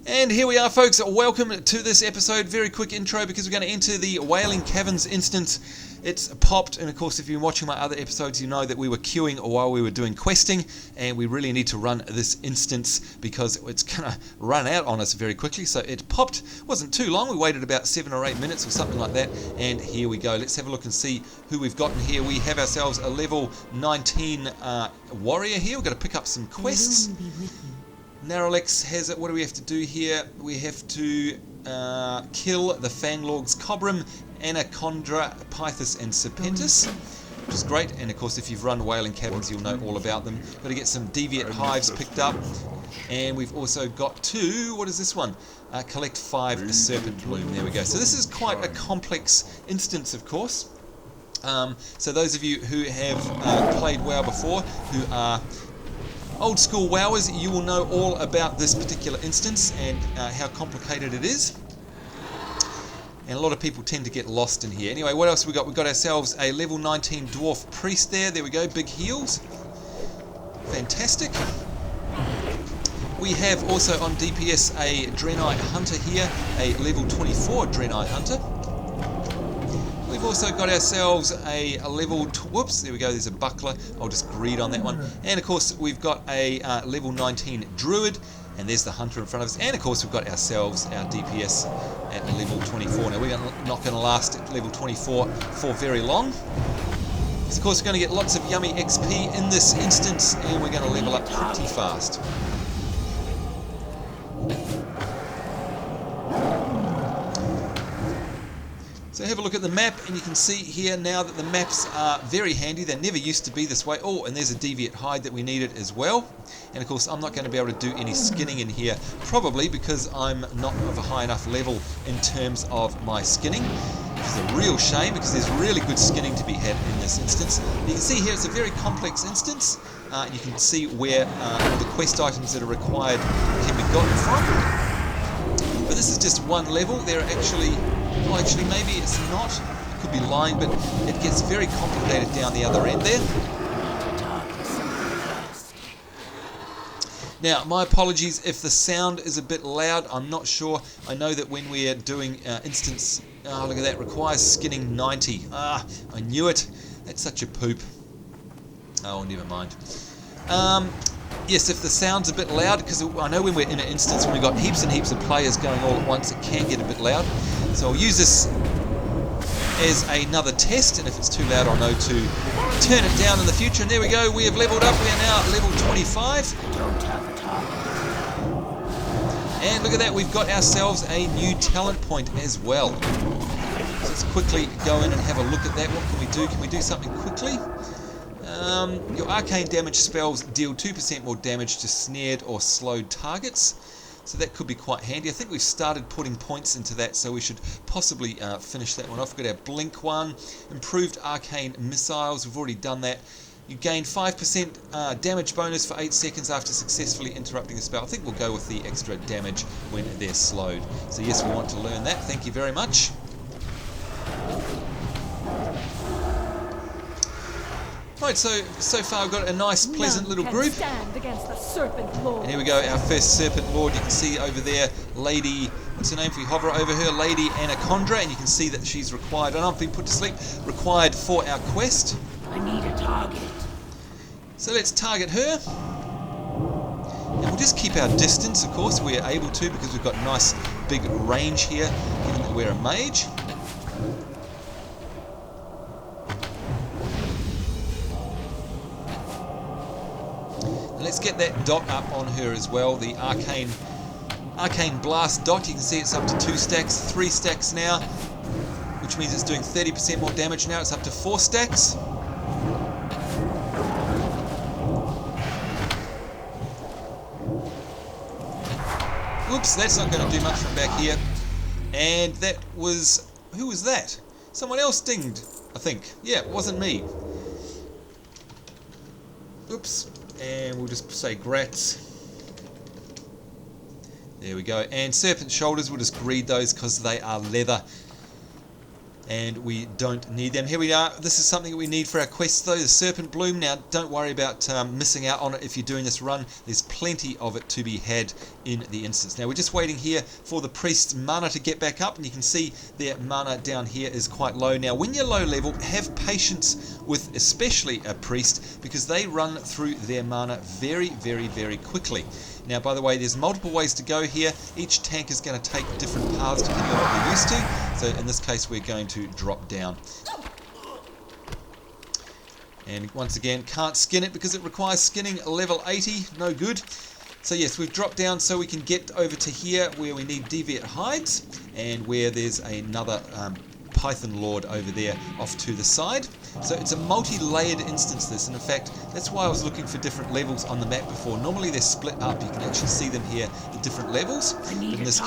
And here we are, folks. Welcome to this episode. Very quick intro because we're going to enter the Wailing Caverns instance. It's popped, and of course if you've been watching my other episodes you know that we were queuing while we were doing questing, and we really need to run this instance because it's going to run out on us very quickly. So it popped, wasn't too long, we waited about 7 or 8 minutes or something like that, and here we go. Let's have a look and see who we've gotten here. We have ourselves a level 19 warrior here. We've got to pick up some quests. Naralex has it. What do we have to do here? We have to kill the Fanglords Cobrahn, Anacondra, Pythas and Serpentis, which is great. And of course if you've run Wailing Caverns you'll know all about them. Got to get some Deviate Hides picked up, and we've also got to, what is this one? Collect 5 Serpent Bloom. There we go. So this is quite a complex instance, of course. So those of you who have played WoW before, who are old school wowers, you will know all about this particular instance and how complicated it is. And a lot of people tend to get lost in here. Anyway, what else have we got? We've got ourselves a level 19 dwarf priest there. There we go, big heals. Fantastic. We have also on DPS a Draenei hunter here, a level 24 Draenei hunter. We've also got ourselves a level, whoops, there we go, there's a buckler, I'll just greed on that one. And of course we've got a level 19 druid, and there's the hunter in front of us. And of course we've got ourselves our DPS at level 24. Now we're not going to last at level 24 for very long, because of course we're going to get lots of yummy XP in this instance, and we're going to level up pretty fast. So have a look at the map, and you can see here now that the maps are very handy. They never used to be this way. Oh, and there's a Deviate Hide that we needed as well. And of course I'm not going to be able to do any skinning in here, probably because I'm not of a high enough level in terms of my skinning, which is a real shame because there's really good skinning to be had in this instance. You can see here it's a very complex instance. You can see where all the quest items that are required can be gotten from. But this is just one level. There are actually, well, actually maybe it's not, it could be lying, but it gets very complicated down the other end there. Now, my apologies if the sound is a bit loud, I'm not sure. I know that when we're doing instance, oh look at that, requires skinning 90. Ah, I knew it. That's such a poop. Oh, never mind. Yes, if the sound's a bit loud, because I know when we're in an instance, when we've got heaps and heaps of players going all at once, it can get a bit loud. So I'll use this as another test, and if it's too loud I'll know to turn it down in the future. And there we go, we have leveled up, we are now at level 25. And look at that, we've got ourselves a new talent point as well. So let's quickly go in and have a look at that. What can we do? Can we do something quickly? Your arcane damage spells deal 2% more damage to snared or slowed targets. So that could be quite handy. I think we've started putting points into that, so we should possibly finish that one off. We've got our blink one, improved arcane missiles, we've already done that. You gain 5% damage bonus for 8 seconds after successfully interrupting a spell. I think we'll go with the extra damage when they're slowed. So yes, we want to learn that. Thank you very much. Right, so far we've got a nice, pleasant little group. Stand against the Serpent Lord. And here we go, our first Serpent Lord. You can see over there, Lady, what's her name? If we hover over her, Lady Anacondra, and you can see that she's required, and I've been put to sleep, required for our quest. I need a target. So let's target her. And we'll just keep our distance, of course, we're able to, because we've got nice big range here, given that we're a mage. Let's get that dot up on her as well, the arcane blast dot. You can see it's up to 2 stacks, 3 stacks now, which means it's doing 30% more damage now. It's up to 4 stacks. Oops, that's not going to do much from back here. And that was, who was that? Someone else dinged, I think. Yeah, it wasn't me. Oops. And we'll just say grats. There we go. And serpent shoulders, we'll just greed those because they are leather. and we don't need them. Here we are. This is something that we need for our quests though, the Serpent Bloom. Now don't worry about missing out on it if you're doing this run. There's plenty of it to be had in the instance. Now we're just waiting here for the priest's mana to get back up, and you can see their mana down here is quite low. Now when you're low level, have patience with especially a priest, because they run through their mana very, very, very quickly. Now, by the way, there's multiple ways to go here. Each tank is going to take different paths depending on what they're used to. So in this case, we're going to drop down. And once again, can't skin it because it requires skinning level 80. No good. So yes, we've dropped down so we can get over to here where we need Deviate Hides, and where there's another Python Lord over there off to the side. So it's a multi-layered instance, this, and in fact that's why I was looking for different levels on the map before. Normally they're split up, you can actually see them here, the different levels, but in this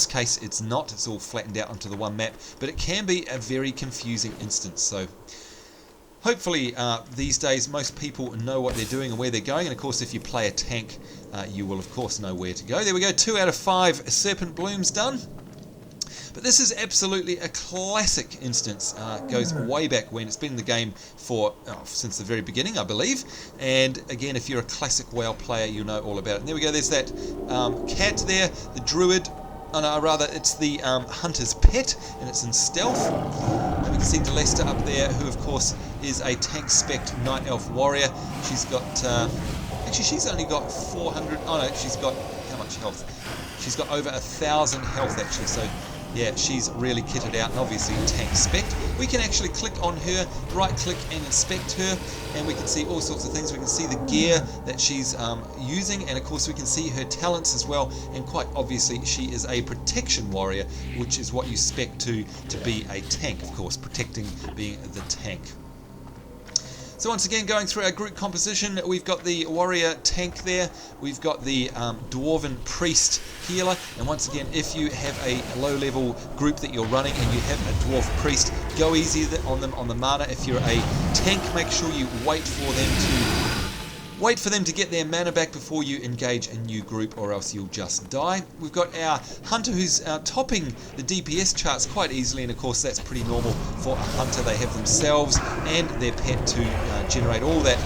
case it's not. It's all flattened out onto the one map, but it can be a very confusing instance. So hopefully these days most people know what they're doing and where they're going, and of course if you play a tank you will of course know where to go. There we go, 2 out of 5 Serpent Blooms done. But this is absolutely a classic instance. Goes way back when. It's been in the game for since the very beginning, I believe. And again, if you're a classic WoW player, you'll know all about it. And there we go. There's that cat there, the druid. Oh no, rather it's the hunter's pet, and it's in stealth. And we can see Delesta up there, who of course is a tank spec night elf warrior. She's got actually she's only got 400. Oh no, she's got how much health? She's got over 1,000 health actually. So yeah, she's really kitted out, and obviously tank spec. We can actually click on her, right click and inspect her, and we can see all sorts of things. We can see the gear that she's using, and of course we can see her talents as well, and quite obviously she is a protection warrior, which is what you spec to be a tank, of course, protecting being the tank. So once again, going through our group composition, we've got the warrior tank there, we've got the dwarven priest healer, and once again, if you have a low level group that you're running and you have a dwarf priest, go easy on them on the mana. If you're a tank, make sure you wait for them to get their mana back before you engage a new group, or else you'll just die. We've got our hunter who's topping the DPS charts quite easily, and of course that's pretty normal for a hunter. They have themselves and their pet to generate all that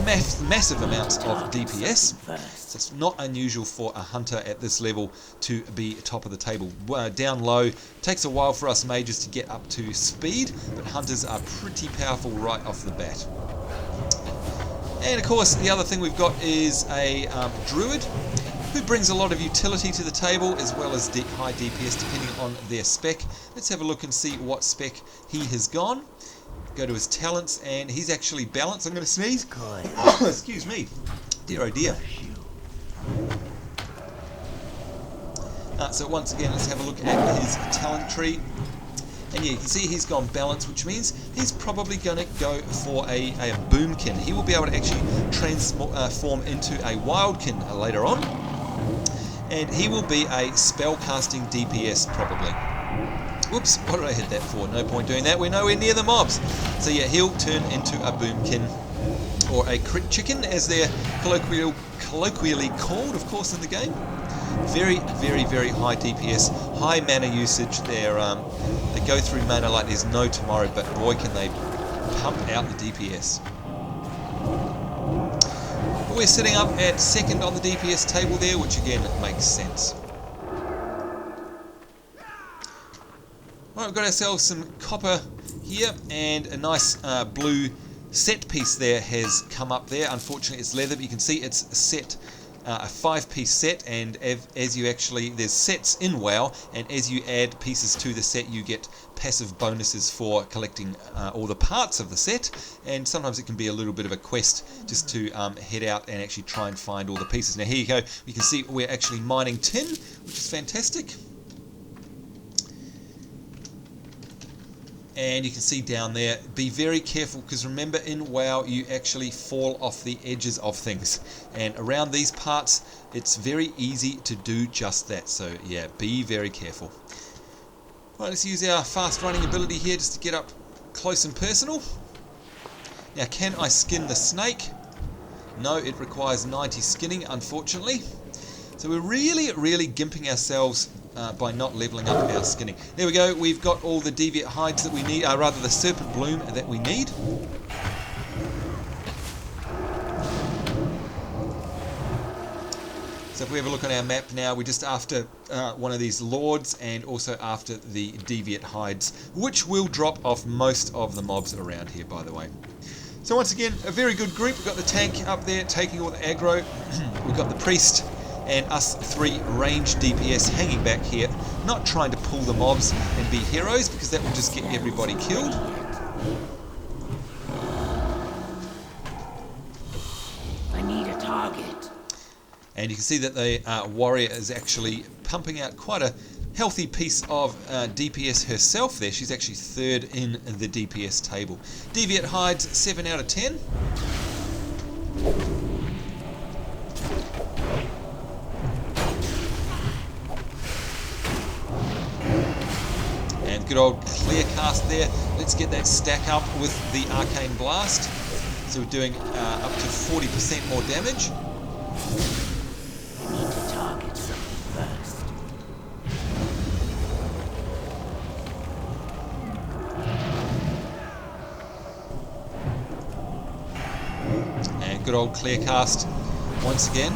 massive amounts of DPS. So it's not unusual for a hunter at this level to be top of the table. Down low, takes a while for us mages to get up to speed, but hunters are pretty powerful right off the bat. And of course the other thing we've got is a druid who brings a lot of utility to the table, as well as high DPS depending on their spec. Let's have a look and see what spec he has gone. Go to his talents, and he's actually balanced. I'm going to sneeze. Excuse me. Dear oh dear. So once again, let's have a look at his talent tree. And yeah, you can see he's gone balance, which means he's probably going to go for a boomkin. He will be able to actually transform into a wildkin later on. And he will be a spellcasting DPS probably. Whoops, what did I hit that for? No point doing that, we're nowhere near the mobs. So yeah, he'll turn into a boomkin, or a crit chicken as they're colloquially called, of course, in the game. Very, very, very high DPS, high mana usage. They go through mana like there's no tomorrow, but boy can they pump out the DPS. But we're sitting up at second on the DPS table there, which again makes sense. Alright, we've got ourselves some copper here, and a nice blue set piece there has come up there. Unfortunately it's leather, but you can see it's set. A 5-piece set, and as you actually, there's sets in WoW, and as you add pieces to the set you get passive bonuses for collecting all the parts of the set, and sometimes it can be a little bit of a quest just to head out and actually try and find all the pieces. Now here you go, you can see we're actually mining tin, which is fantastic. And you can see down there, be very careful, because remember in WoW you actually fall off the edges of things, and around these parts it's very easy to do just that. So yeah, be very careful. Right, let's use our fast running ability here just to get up close and personal. Now, can I skin the snake? No, it requires 90 skinning, unfortunately. So we're really gimping ourselves by not leveling up our skinning. There we go, we've got all the Deviate Hides that we need, rather the Serpent Bloom that we need. So if we have a look on our map now, we're just after one of these Lords and also after the Deviate Hides, which will drop off most of the mobs around here, by the way. So once again, a very good group. We've got the tank up there taking all the aggro. We've got the priest and us 3 range DPS hanging back here, not trying to pull the mobs and be heroes, because that will just get everybody killed. I need a target. And you can see that the warrior is actually pumping out quite a healthy piece of DPS herself there. She's actually 3rd in the DPS table. Deviate Hides, 7 out of 10. And good old clear cast there. Let's get that stack up with the Arcane Blast. So we're doing up to 40% more damage. I need to target something first. And good old clear cast once again.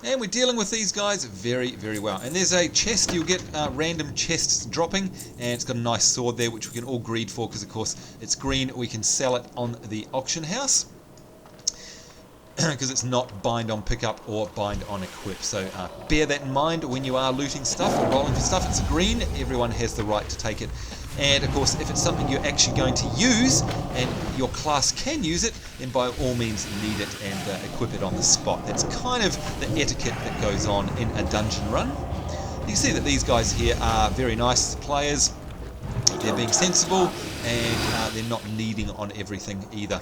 And we're dealing with these guys very, very well. And there's a chest, you'll get random chests dropping, and it's got a nice sword there which we can all greed for, because of course it's green. We can sell it on the auction house because it's not bind on pickup or bind on equip. So bear that in mind when you are looting stuff or rolling for stuff. It's green, everyone has the right to take it. And of course, if it's something you're actually going to use and your class can use it, then by all means need it and equip it on the spot. That's kind of the etiquette that goes on in a dungeon run. You can see that these guys here are very nice players. They're being sensible, and they're not needing on everything either.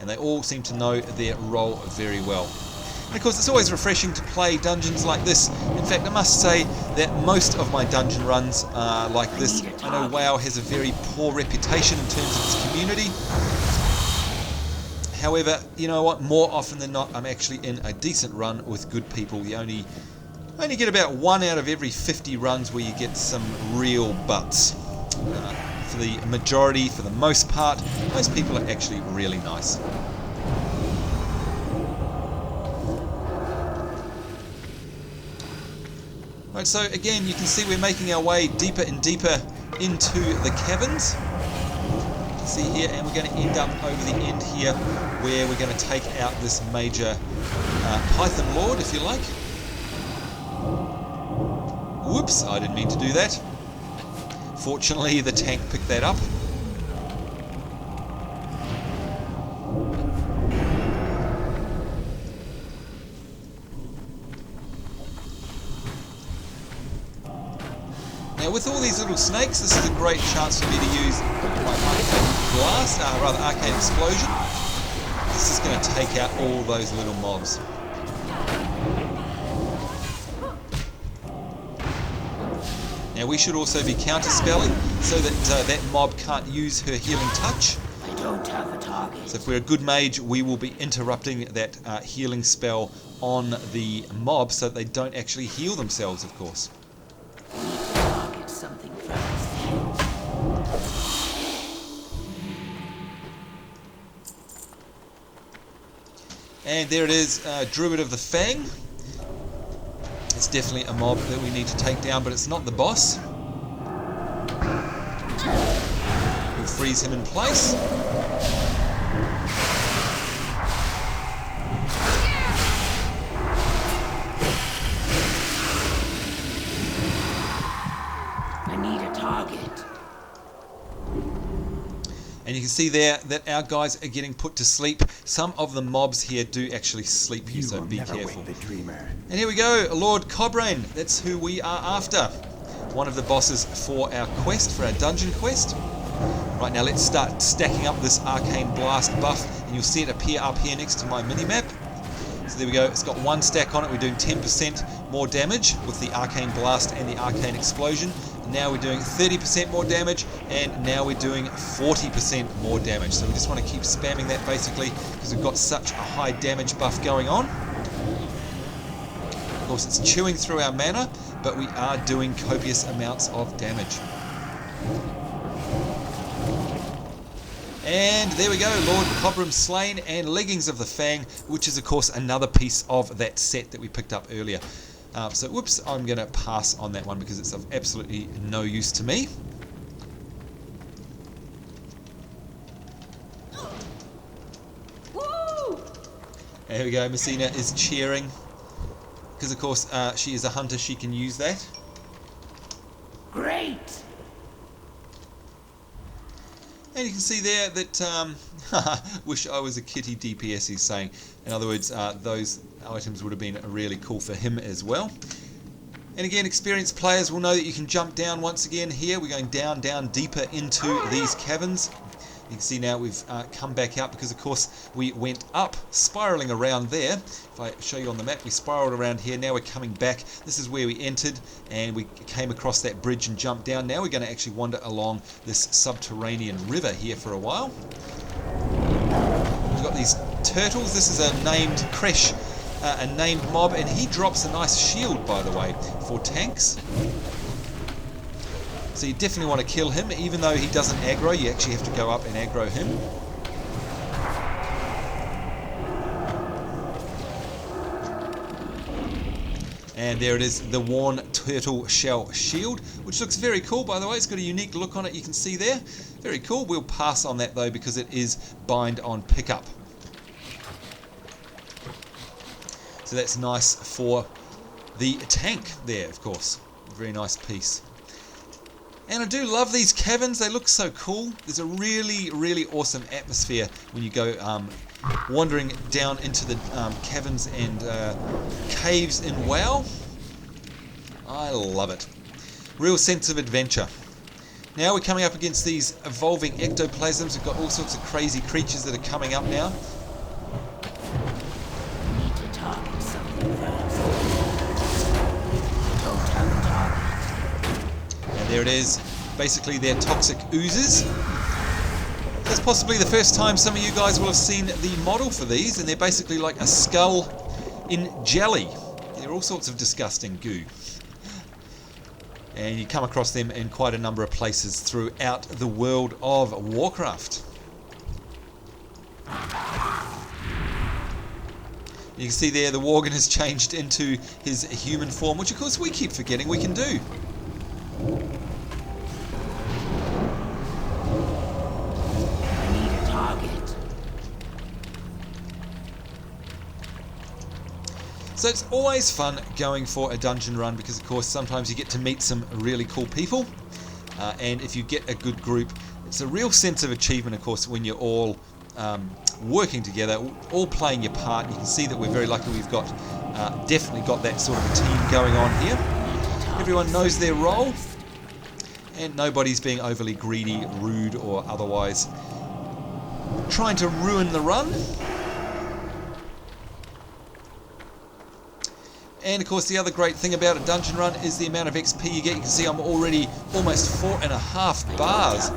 And they all seem to know their role very well. And of course, it's always refreshing to play dungeons like this. In fact, I must say that most of my dungeon runs are like this. I know WoW has a very poor reputation in terms of its community. However, you know what? More often than not, I'm actually in a decent run with good people. You only get about 1 out of every 50 runs where you get some real butts. For the majority, for the most part, most people are actually really nice. Right, so again, you can see we're making our way deeper and deeper into the caverns. You can see here, and we're going to end up over the end here, where we're going to take out this major Python Lord, if you like. Whoops, I didn't mean to do that. Fortunately, the tank picked that up. Now, with all these little snakes, this is a great chance for me to use my Arcane Blast, Arcane Explosion. This is going to take out all those little mobs. Now we should also be counter-spelling so that that mob can't use her healing touch. I don't have a target. So if we're a good mage, we will be interrupting that healing spell on the mob so that they don't actually heal themselves, of course. I need to target something first. And there it is, Druid of the Fang. It's definitely a mob that we need to take down, but it's not the boss. We'll freeze him in place. I need a target. And you can see there that our guys are getting put to sleep. Some of the mobs here do actually sleep here, so be careful. And here we go, Lord Cobrahn. That's who we are after. One of the bosses for our quest, for our dungeon quest. Right, now let's start stacking up this Arcane Blast buff, and you'll see it appear up here next to my minimap. So there we go, it's got 1 stack on it. We're doing 10% more damage with the Arcane Blast and the Arcane Explosion. Now we're doing 30% more damage, and now we're doing 40% more damage. So we just want to keep spamming that basically because we've got such a high damage buff going on. course, it's chewing through our mana, but we are doing copious amounts of damage. And there we go, Lord Cobrahn slain, and Leggings of the Fang, which is of course another piece of that set that we picked up earlier. So whoops, I'm going to pass on that one because it's of absolutely no use to me. There we go, Messina is cheering because of course she is a hunter, she can use that. Great! And you can see there that, wish I was a kitty DPS, he's saying. In other words, those items would have been really cool for him as well. And again, experienced players will know that you can jump down once again here. We're going down deeper into these caverns. You can see now we've come back out because of course we went up, spiraling around there. If I show you on the map, we spiraled around here. Now we're coming back. This is where we entered and we came across that bridge and jumped down. Now we're going to actually wander along this subterranean river here for a while. We've got these turtles. This is a named Kresh, a named mob, and he drops a nice shield, by the way, for tanks. So you definitely want to kill him, even though he doesn't aggro, you actually have to go up and aggro him. And there it is, the Worn Turtle Shell Shield, which looks very cool, by the way. It's got a unique look on it, you can see there. Very cool. We'll pass on that, though, because it is bind on pickup. So that's nice for the tank there, of course. Very nice piece. And I do love these caverns, they look so cool. There's a really, really awesome atmosphere when you go wandering down into the caverns and caves in WoW. I love it. Real sense of adventure. Now we're coming up against these evolving ectoplasms. We've got all sorts of crazy creatures that are coming up now. Need to target something first. Don't have a target. And there it is. Basically they're toxic oozes. That's possibly the first time some of you guys will have seen the model for these, and they're basically like a skull in jelly. They're all sorts of disgusting goo. And you come across them in quite a number of places throughout the world of Warcraft. You can see there the Worgen has changed into his human form, which of course we keep forgetting we can do. So it's always fun going for a dungeon run because of course sometimes you get to meet some really cool people, and if you get a good group, it's a real sense of achievement of course when you're all working together, all playing your part. You can see that we're very lucky we've got definitely got that sort of a team going on here. Everyone knows their role and nobody's being overly greedy, rude or otherwise trying to ruin the run. And of course the other great thing about a dungeon run is the amount of XP you get. You can see I'm already almost 4.5 bars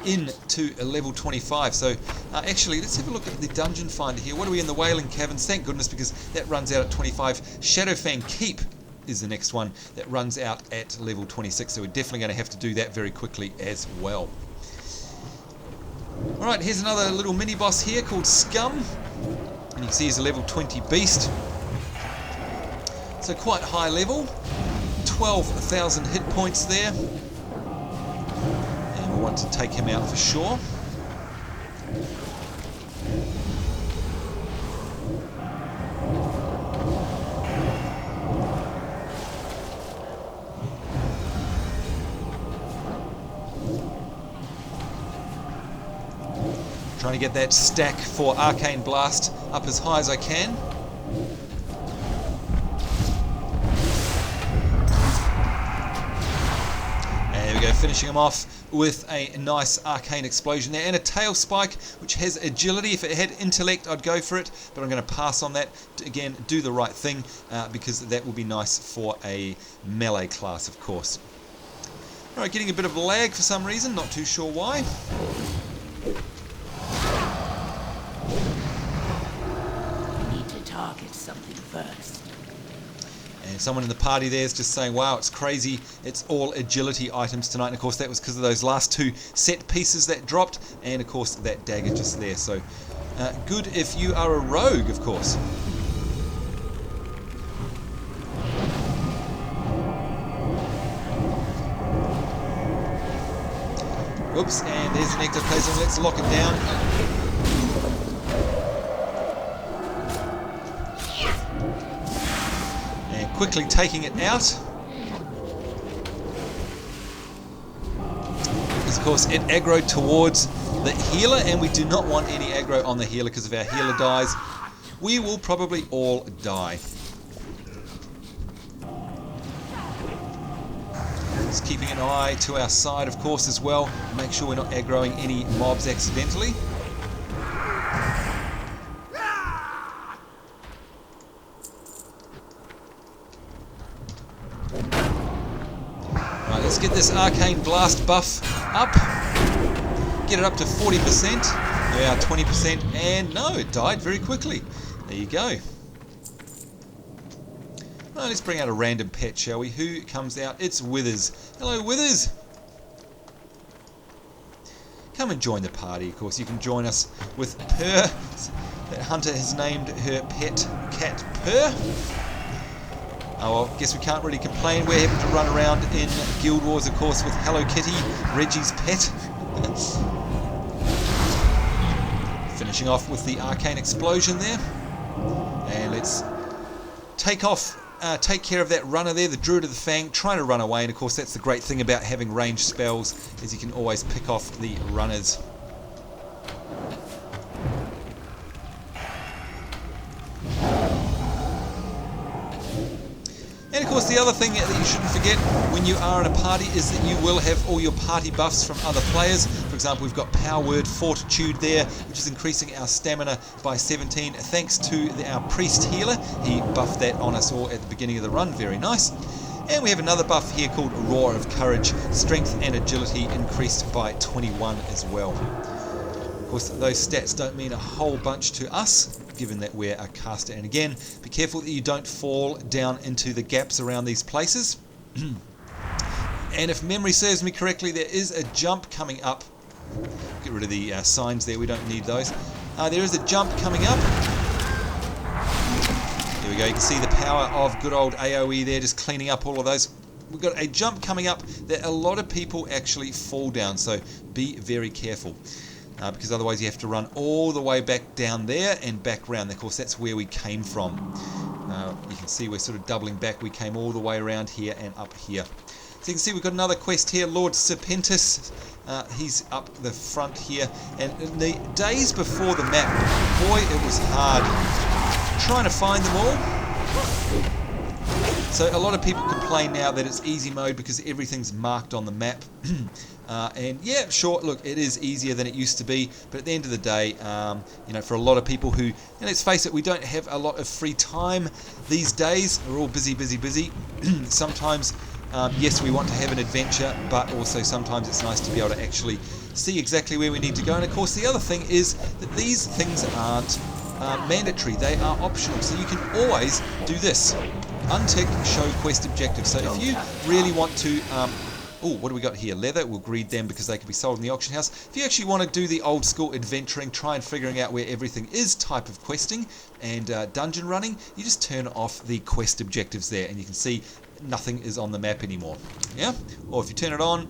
into a level 25. So actually let's have a look at the dungeon finder here. What are we in the Wailing Caverns? Thank goodness, because that runs out at 25. Shadowfang Keep is the next one that runs out at level 26. So we're definitely going to have to do that very quickly as well. Alright, here's another little mini boss here called Scum. And you can see he's a level 20 beast. So quite high level, 12,000 hit points there, and we want to take him out for sure. Trying to get that stack for Arcane Blast up as high as I can. Finishing him off with a nice arcane explosion there and a tail spike which has agility. If it had intellect I'd go for it, but I'm going to pass on that. Again, do the right thing because that will be nice for a melee class of course. Alright, getting a bit of lag for some reason, not too sure why. We need to target something first. And someone in the party there is just saying, wow, it's crazy, it's all agility items tonight. And of course that was because of those last 2 set pieces that dropped, and of course that dagger just there. So good if you are a rogue, of course. Whoops, and there's an ectoplasm. Let's lock it down. And quickly taking it out. Because of course it aggroed towards the healer, and we do not want any aggro on the healer, because if our healer dies, we will probably all die. Just keeping an eye to our side, of course, as well. Make sure we're not aggroing any mobs accidentally. Right, let's get this arcane blast buff up. Get it up to 40%. There we are, 20%. And no, it died very quickly. There you go. Well, let's bring out a random pet, shall we? Who comes out? It's Withers. Hello, Withers! Come and join the party, of course. You can join us with Purr. That hunter has named her pet cat Purr. Oh well, guess we can't really complain. We're having to run around in Guild Wars, of course, with Hello Kitty, Reggie's pet. Finishing off with the arcane explosion there. And let's take care of that runner there, the Druid of the Fang, trying to run away. And of course that's the great thing about having ranged spells, is you can always pick off the runners. And of course the other thing that you shouldn't forget when you are in a party is that you will have all your party buffs from other players. For example, we've got Power Word Fortitude there, which is increasing our stamina by 17 thanks to our priest healer. He buffed that on us all at the beginning of the run, very nice. And we have another buff here called Roar of Courage, strength and agility increased by 21 as well. Of course those stats don't mean a whole bunch to us, given that we're a caster. And again, be careful that you don't fall down into the gaps around these places. And if memory serves me correctly, there is a jump coming up. Get rid of the signs there, we don't need those. There is a jump coming up. There we go, you can see the power of good old AoE there, just cleaning up all of those. We've got a jump coming up that a lot of people actually fall down, so be very careful. Because otherwise you have to run all the way back down there and back round. Of course, that's where we came from. You can see we're sort of doubling back. We came all the way around here and up here. So you can see we've got another quest here, Lord Serpentis. He's up the front here. And in the days before the map, boy, it was hard trying to find them all. So a lot of people complain now that it's easy mode because everything's marked on the map. And yeah, sure, look, it is easier than it used to be, but at the end of the day, you know, for a lot of people who, and let's face it, we don't have a lot of free time these days. We're all busy. Sometimes, yes, we want to have an adventure, but also sometimes it's nice to be able to actually see exactly where we need to go. And of course, the other thing is that these things aren't mandatory, they are optional, so you can always do this. Untick show quest objectives. So if you really want to oh, what do we got here? Leather. We'll greed them because they can be sold in the auction house. If you actually want to do the old school adventuring, try and figuring out where everything is type of questing and dungeon running, you just turn off the quest objectives there and you can see nothing is on the map anymore. Yeah? Or if you turn it on,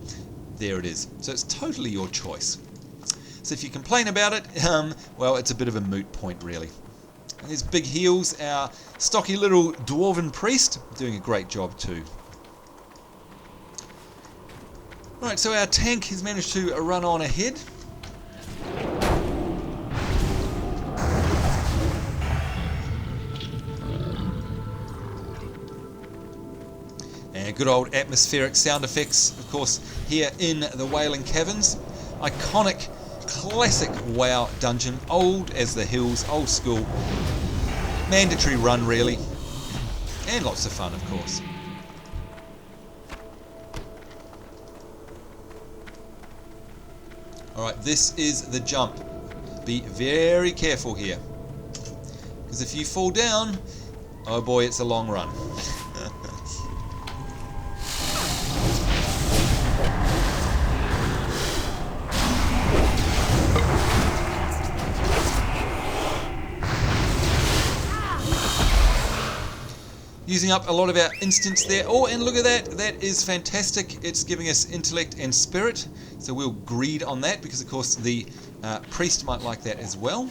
there it is. So it's totally your choice. So if you complain about it, well, it's a bit of a moot point really. And there's Big Heels, our stocky little dwarven priest, doing a great job too. Right, so our tank has managed to run on ahead. And good old atmospheric sound effects, of course, here in the Wailing Caverns. Iconic, classic WoW dungeon, old as the hills, old school. Mandatory run, really. And lots of fun, of course. Alright, this is the jump. Be very careful here. Because if you fall down, oh boy, it's a long run. Using up a lot of our instants there. Oh, and look at that. That is fantastic. It's giving us intellect and spirit. So we'll greed on that because, of course, the priest might like that as well.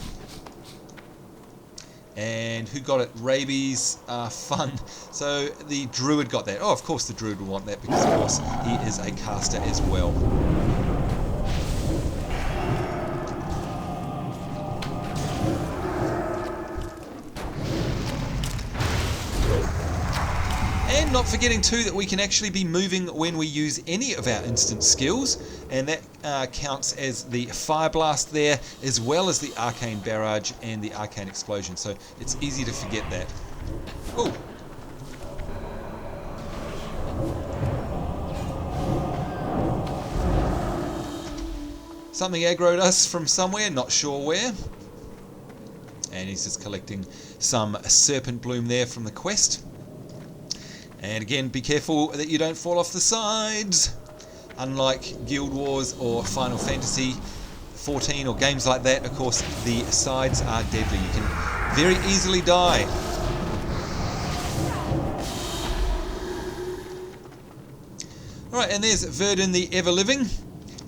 And who got it? Rabies. Fun. So the druid got that. Oh, of course the druid will want that because, of course, he is a caster as well. And not forgetting too that we can actually be moving when we use any of our instant skills, and that counts as the Fire Blast there, as well as the Arcane Barrage and the Arcane Explosion, so it's easy to forget that. Ooh. Something aggroed us from somewhere, not sure where. And he's just collecting some Serpent Bloom there from the quest. And again, be careful that you don't fall off the sides. Unlike Guild Wars or Final Fantasy 14 or games like that, of course, the sides are deadly. You can very easily die. Alright, and there's Verdun the Everliving.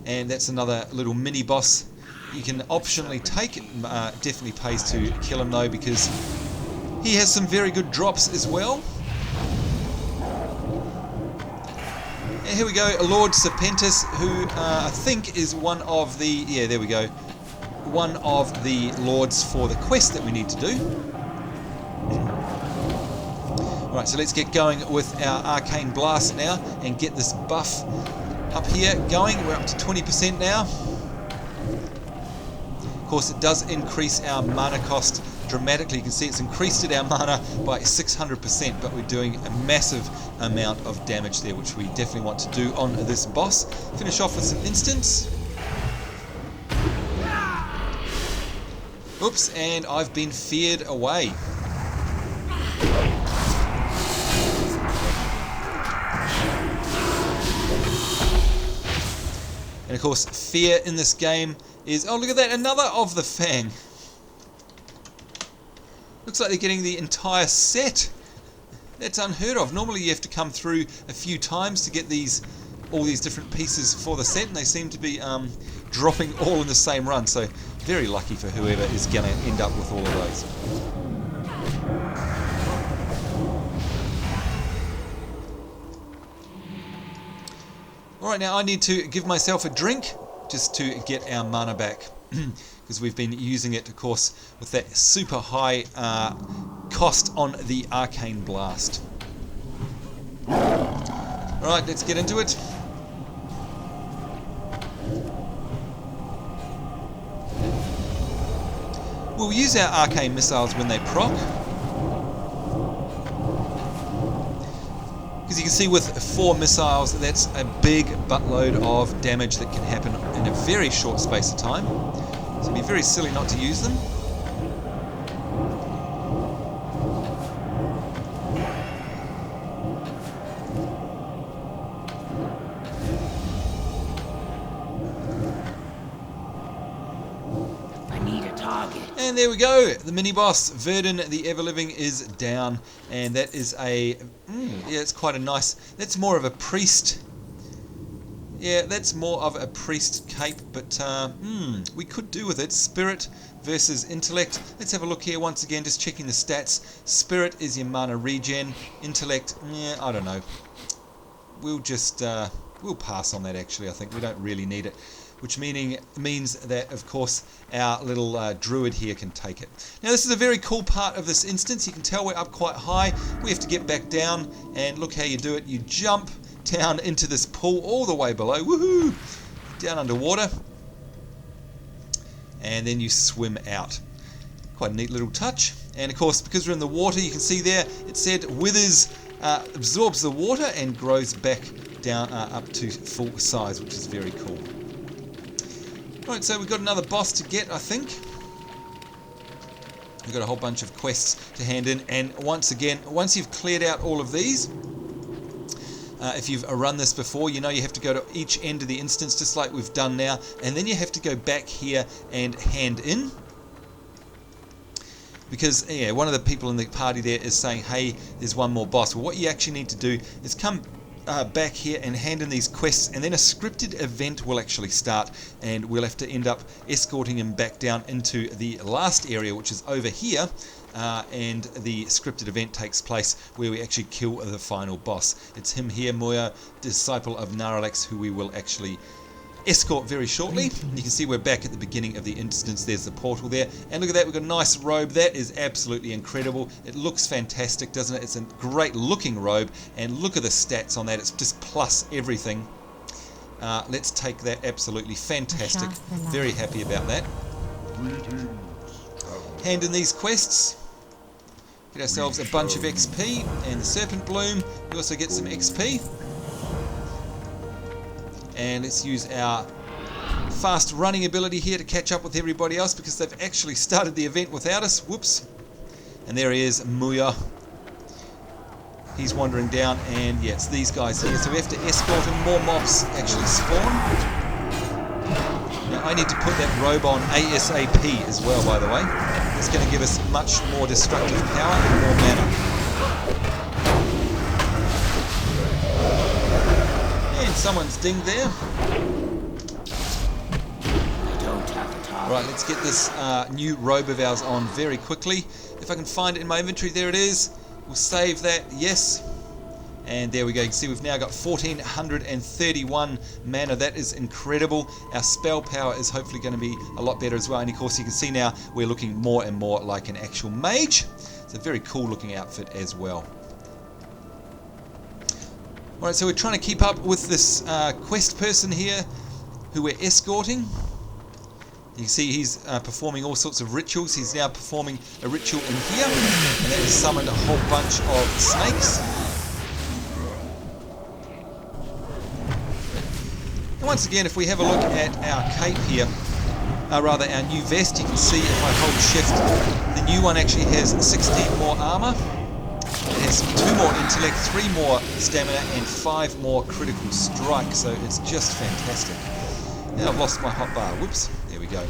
And that's another little mini boss you can optionally take. It definitely pays to kill him though, because he has some very good drops as well. And here we go, Lord Serpentis, who I think is one of the, yeah, there we go, one of the lords for the quest that we need to do. Alright, so let's get going with our Arcane Blast now and get this buff up here going. We're up to 20% now. Of course, it does increase our mana cost dramatically. You can see it's increased our mana by 600%, but we're doing a massive amount of damage there, which we definitely want to do on this boss. Finish off with some instants. Oops, and I've been feared away. And of course, fear in this game is, oh look at that, another of the Fang. Looks like they're getting the entire set. That's unheard of. Normally you have to come through a few times to get all these different pieces for the set, and they seem to be dropping all in the same run. So very lucky for whoever is going to end up with all of those. Alright, now I need to give myself a drink just to get our mana back. Because we've been using it, of course, with that super high cost on the Arcane Blast. Alright, let's get into it. We'll use our Arcane Missiles when they proc. Because you can see with 4 missiles, that's a big buttload of damage that can happen in a very short space of time. So it'd be very silly not to use them. I need a target. And there we go. The mini boss, Verdun the Everliving, is down. And that is a... yeah, it's quite a nice... That's more of a priest... Yeah, that's more of a priest cape, but we could do with it. Spirit versus intellect. Let's have a look here once again, just checking the stats. Spirit is your mana regen. Intellect, yeah, I don't know. We'll just, we'll pass on that actually, I think. We don't really need it. Which means that, of course, our little druid here can take it. Now, this is a very cool part of this instance. You can tell we're up quite high. We have to get back down, and look how you do it. You jump down into this pool all the way below, woohoo, down underwater, and then you swim out. Quite a neat little touch. And of course, because we're in the water, you can see there it said withers, absorbs the water and grows back down up to full size, which is very cool. Right, so we've got another boss to get, I think. We've got a whole bunch of quests to hand in, and once again, once you've cleared out all of these, if you've run this before, you know you have to go to each end of the instance, just like we've done now, and then you have to go back here and hand in. because yeah, one of the people in the party there is saying, hey, there's one more boss. Well, what you actually need to do is come back here and hand in these quests, and then a scripted event will actually start, and we'll have to end up escorting him back down into the last area, which is over here, and the scripted event takes place where we actually kill the final boss. It's him here, Moya, Disciple of Naralex, who we will actually escort very shortly. You can see we're back at the beginning of the instance. There's the portal there, and look at that, we've got a nice robe. That is absolutely incredible. It looks fantastic, doesn't it? It's a great looking robe, and look at the stats on that. It's just plus everything. Let's take that. Absolutely fantastic. Very happy about that. Hand in these quests, get ourselves a bunch of XP, and the Serpent Bloom, we also get some XP. And let's use our fast running ability here to catch up with everybody else, because they've actually started the event without us. Whoops. And there he is, Muya. He's wandering down, and yeah, it's these guys here. So we have to escort him. More mobs actually spawn. Now I need to put that robe on ASAP as well, by the way. It's going to give us much more destructive power and more mana. Someone's dinged there. Right, let's get this new robe of ours on very quickly. If I can find it in my inventory, there it is. We'll save that, yes. And there we go. You can see we've now got 1431 mana. That is incredible. Our spell power is hopefully going to be a lot better as well. And of course you can see now we're looking more and more like an actual mage. It's a very cool looking outfit as well. Alright, so we're trying to keep up with this quest person here who we're escorting. You can see he's performing all sorts of rituals. He's now performing a ritual in here, and that has summoned a whole bunch of snakes. And once again, if we have a look at our cape here, rather our new vest, you can see if I hold shift, the new one actually has 16 more armor. It has 2 more intellect, 3 more stamina, and 5 more critical strike, so it's just fantastic. Now I've lost my hotbar. Whoops. There we go.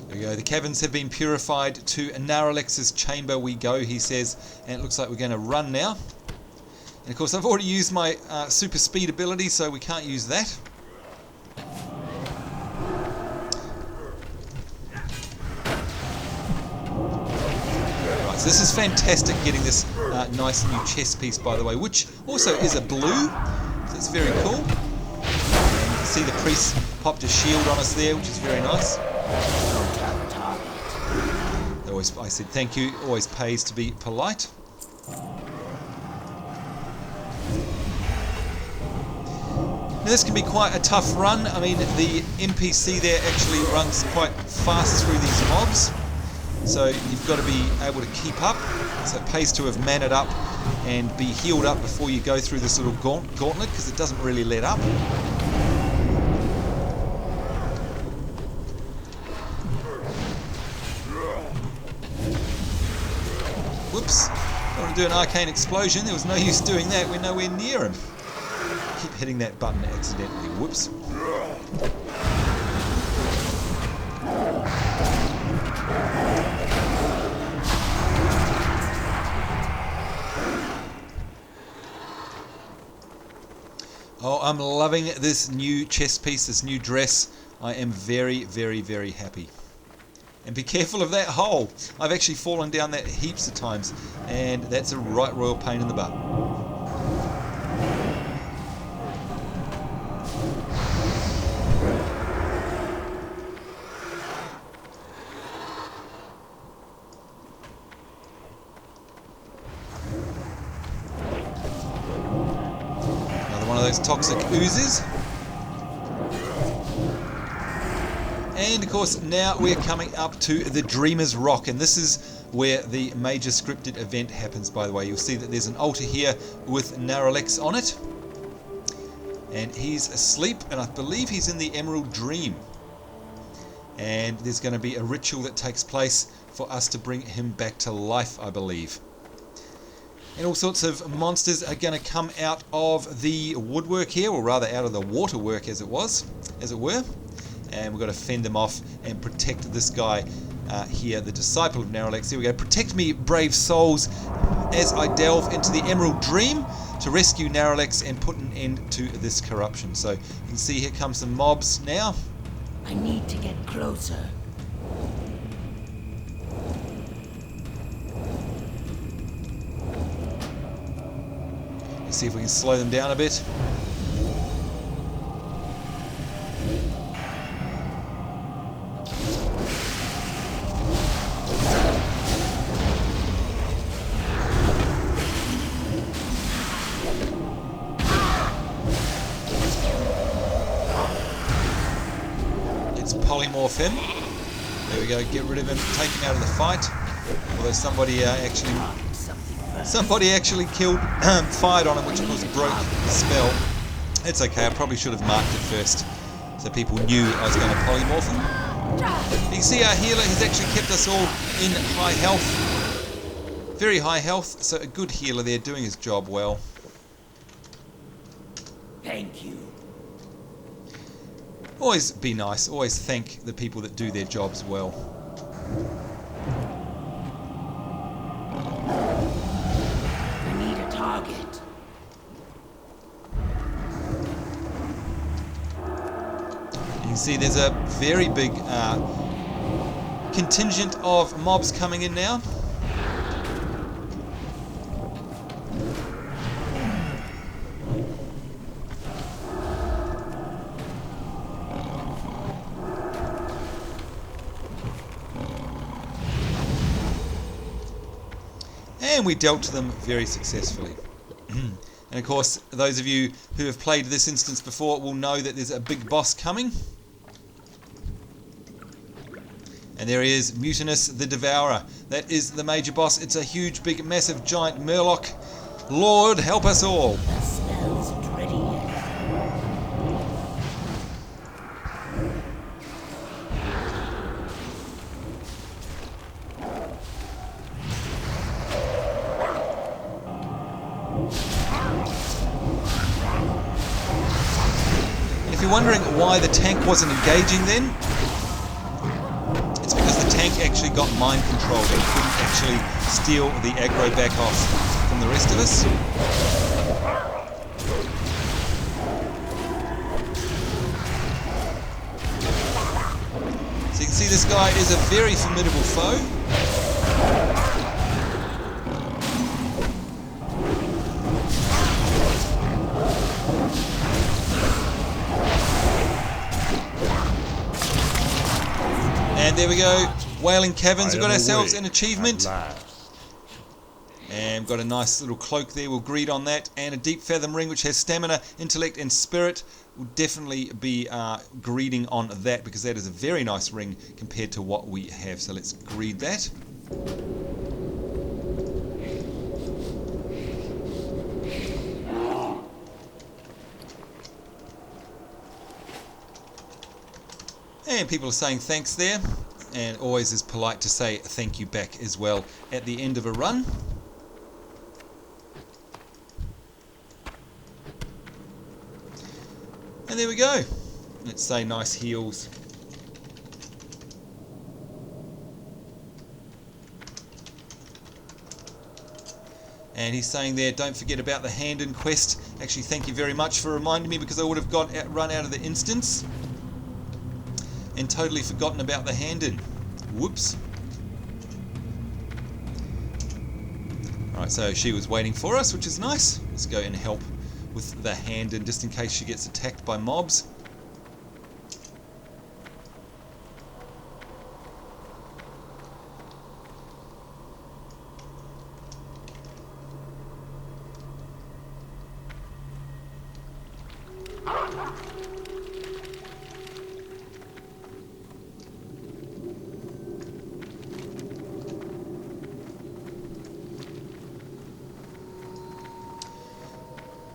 There we go. The caverns have been purified. To Naralex's chamber we go, he says, and it looks like we're going to run now. And of course I've already used my super speed ability, so we can't use that. Right, so this is fantastic, getting this nice new chest piece, by the way, which also is a blue, so it's very cool. And you can see the priest popped a shield on us there, which is very nice. I said thank you, always pays to be polite. Now this can be quite a tough run. I mean, the NPC there actually runs quite fast through these mobs, so you've got to be able to keep up. So it pays to have manned up and be healed up before you go through this little gauntlet, because it doesn't really let up. Whoops, I want to do an arcane explosion. There was no use doing that, we're nowhere near him. Keep hitting that button accidentally. Whoops. Oh, I'm loving this new chest piece, this new dress. I am very, very, very happy. And be careful of that hole. I've actually fallen down that heaps of times, and that's a right royal pain in the butt. Those toxic oozes. And of course now we're coming up to the Dreamer's Rock, and this is where the major scripted event happens, by the way. You'll see that there's an altar here with Naralex on it, and he's asleep, and I believe he's in the Emerald Dream, and there's going to be a ritual that takes place for us to bring him back to life, I believe. And all sorts of monsters are going to come out of the woodwork here, or rather out of the waterwork as it were. And we've got to fend them off and protect this guy here, the Disciple of Naralex. Here we go. Protect me, brave souls, as I delve into the Emerald Dream to rescue Naralex and put an end to this corruption. So you can see here comes some mobs now. I need to get closer. Let's see if we can slow them down a bit. Let's polymorph him. There we go, get rid of him, take him out of the fight. Although somebody actually killed, fired on him, which of course broke the spell. It's okay, I probably should have marked it first, so people knew I was going to polymorph him. You can see our healer has actually kept us all in high health. Very high health, so a good healer there doing his job well. Thank you. Always be nice, always thank the people that do their jobs well. Target. You can see there's a very big contingent of mobs coming in now. And we dealt them very successfully. And of course, those of you who have played this instance before will know that there's a big boss coming. And there he is, Mutinous the Devourer. That is the major boss. It's a huge, big, massive, giant Murloc. Lord, help us all. The spell's ready. If you're wondering why the tank wasn't engaging then, it's because the tank actually got mind controlled and couldn't actually steal the aggro back off from the rest of us. So you can see this guy is a very formidable foe. And there we go, Wailing Caverns. We've got ourselves an achievement. And we've got a nice little cloak there, we'll greed on that. And a deep fathom ring which has stamina, intellect and spirit. We'll definitely be greeding on that because that is a very nice ring compared to what we have. So let's greed that. And people are saying thanks there, and always is polite to say thank you back as well at the end of a run. And there we go. Let's say nice heals. And he's saying there, don't forget about the hand-in quest. Actually, thank you very much for reminding me because I would have run out of the instance and totally forgotten about the hand-in. Whoops. Alright, so she was waiting for us, which is nice. Let's go and help with the hand-in just in case she gets attacked by mobs.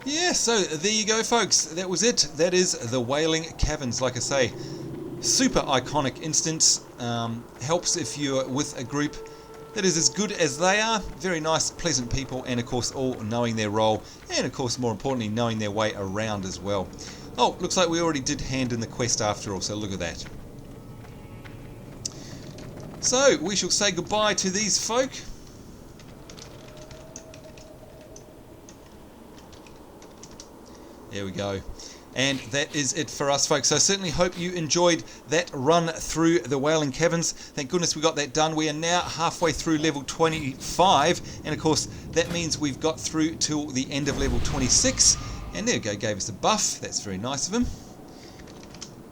Yeah, so there you go folks, that was it. That is the Wailing Caverns, like I say. Super iconic instance, helps if you're with a group that is as good as they are. Very nice, pleasant people, and of course all knowing their role, and of course more importantly knowing their way around as well. Oh, looks like we already did hand in the quest after all, so look at that. So we shall say goodbye to these folk. There we go. And that is it for us, folks. So I certainly hope you enjoyed that run through the Wailing Caverns. Thank goodness we got that done. We are now halfway through level 25, and of course that means we've got through till the end of level 26. And there we go, gave us a buff. That's very nice of him.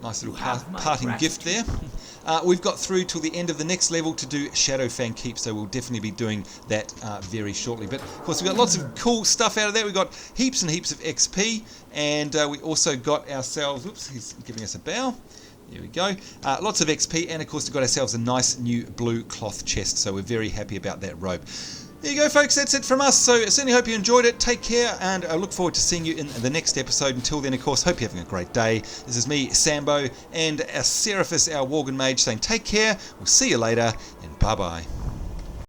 Nice little parting gift there. We've got through till the end of the next level to do Shadowfang Keep, so we'll definitely be doing that very shortly. But of course we've got lots of cool stuff out of there. We've got heaps and heaps of XP, and we also got ourselves, oops, he's giving us a bow. There we go. Lots of XP, and of course we've got ourselves a nice new blue cloth chest, so we're very happy about that robe. There you go, folks, that's it from us. So I certainly hope you enjoyed it. Take care, and I look forward to seeing you in the next episode. Until then, of course, hope you're having a great day. This is me, Sambo, and our Seraphis, our Worgen Mage, saying take care. We'll see you later, and bye-bye.